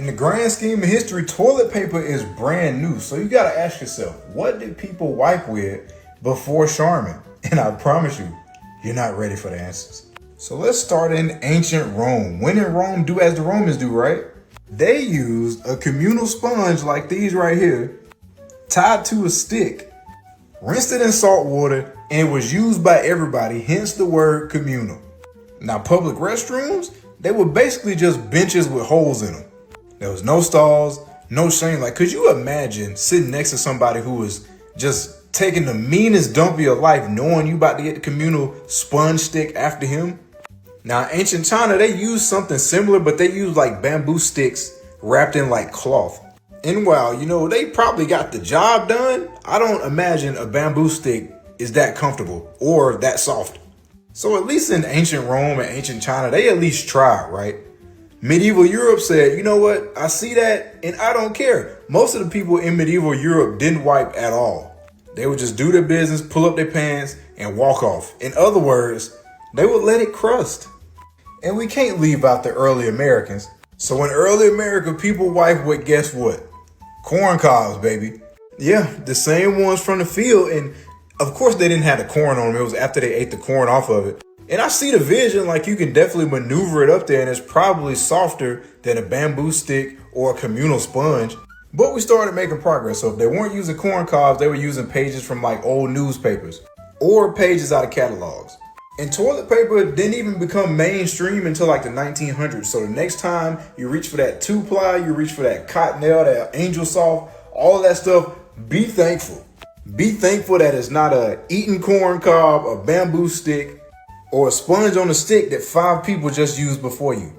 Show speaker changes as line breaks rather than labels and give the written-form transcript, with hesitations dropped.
In the grand scheme of history, toilet paper is brand new. So you gotta ask yourself, what did people wipe with before Charmin? And I promise you, you're not ready for the answers. So let's start in ancient Rome. When in Rome, do as the Romans do, right? They used a communal sponge like these right here, tied to a stick, rinsed it in salt water, and it was used by everybody, hence the word communal. Now, public restrooms, they were basically just benches with holes in them. There was no stalls, no shame. Like, could you imagine sitting next to somebody who was just taking the meanest dump of your life, knowing you about to get the communal sponge stick after him? Now, ancient China, they used something similar, but they used like bamboo sticks wrapped in like cloth. And while, they probably got the job done, I don't imagine a bamboo stick is that comfortable or that soft. So at least in ancient Rome and ancient China, they at least tried, right? Medieval Europe said, you know what? I see that and I don't care. Most of the people in medieval Europe didn't wipe at all. They would just do their business, pull up their pants and walk off. In other words, they would let it crust. And we can't leave out the early Americans. So in early America, people wipe with, guess what? Corn cobs, baby. Yeah, the same ones from the field. And of course they didn't have the corn on them. It was after they ate the corn off of it. And I see the vision, like you can definitely maneuver it up there and it's probably softer than a bamboo stick or a communal sponge. But we started making progress. So if they weren't using corn cobs, they were using pages from like old newspapers or pages out of catalogs. And toilet paper didn't even become mainstream until like the 1900s. So the next time you reach for that 2-ply, you reach for that Cottonelle, that Angel Soft, all of that stuff, be thankful. Be thankful that it's not a eaten corn cob, a bamboo stick, or a sponge on a stick that 5 people just used before you.